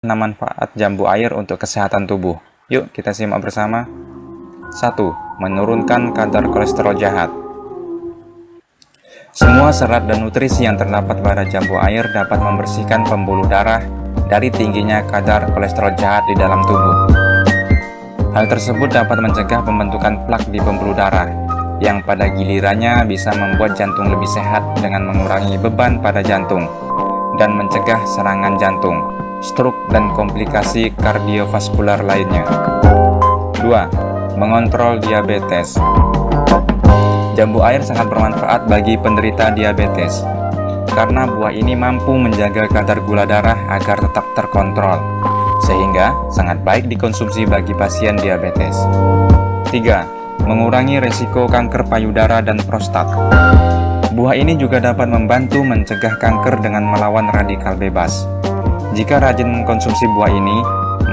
Manfaat jambu air untuk kesehatan tubuh. Yuk kita simak bersama. 1. Menurunkan kadar kolesterol jahat. Semua serat dan nutrisi yang terdapat pada jambu air dapat membersihkan pembuluh darah dari tingginya kadar kolesterol jahat di dalam tubuh. Hal tersebut dapat mencegah pembentukan plak di pembuluh darah, yang pada gilirannya bisa membuat jantung lebih sehat dengan mengurangi beban pada jantung dan mencegah serangan jantung, stroke, dan komplikasi kardiovaskular lainnya. 2. Mengontrol diabetes. Jambu air sangat bermanfaat bagi penderita diabetes, karena buah ini mampu menjaga kadar gula darah agar tetap terkontrol, sehingga sangat baik dikonsumsi bagi pasien diabetes. 3. Mengurangi resiko kanker payudara dan prostat. Buah ini juga dapat membantu mencegah kanker dengan melawan radikal bebas. Jika rajin mengkonsumsi buah ini,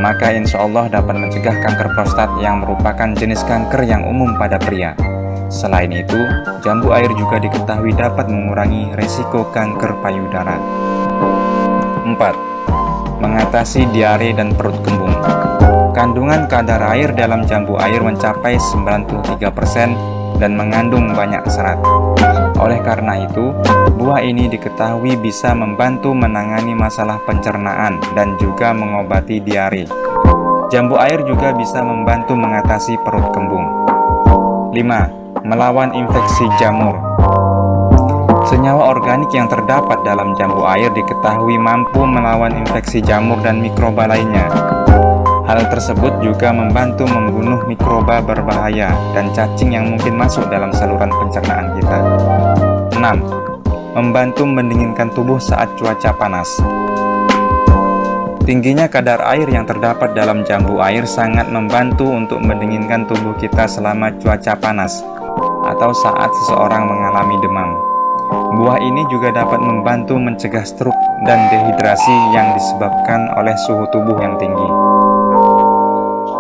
maka insya Allah dapat mencegah kanker prostat yang merupakan jenis kanker yang umum pada pria. Selain itu, jambu air juga diketahui dapat mengurangi resiko kanker payudara. 4. Mengatasi diare dan perut kembung. Kandungan kadar air dalam jambu air mencapai 93% dan mengandung banyak serat. Oleh karena itu, buah ini diketahui bisa membantu menangani masalah pencernaan dan juga mengobati diare. Jambu air juga bisa membantu mengatasi perut kembung. 5. Melawan infeksi jamur. Senyawa organik yang terdapat dalam jambu air diketahui mampu melawan infeksi jamur dan mikroba lainnya. Hal tersebut juga membantu membunuh mikroba berbahaya dan cacing yang mungkin masuk dalam saluran pencernaan kita. 6. Membantu mendinginkan tubuh saat cuaca panas. Tingginya kadar air yang terdapat dalam jambu air sangat membantu untuk mendinginkan tubuh kita selama cuaca panas atau saat seseorang mengalami demam. Buah ini juga dapat membantu mencegah stroke dan dehidrasi yang disebabkan oleh suhu tubuh yang tinggi.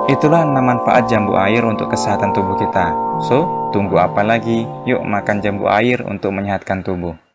Itulah 6 manfaat jambu air untuk kesehatan tubuh kita. So, tunggu apa lagi? Yuk makan jambu air untuk menyehatkan tubuh.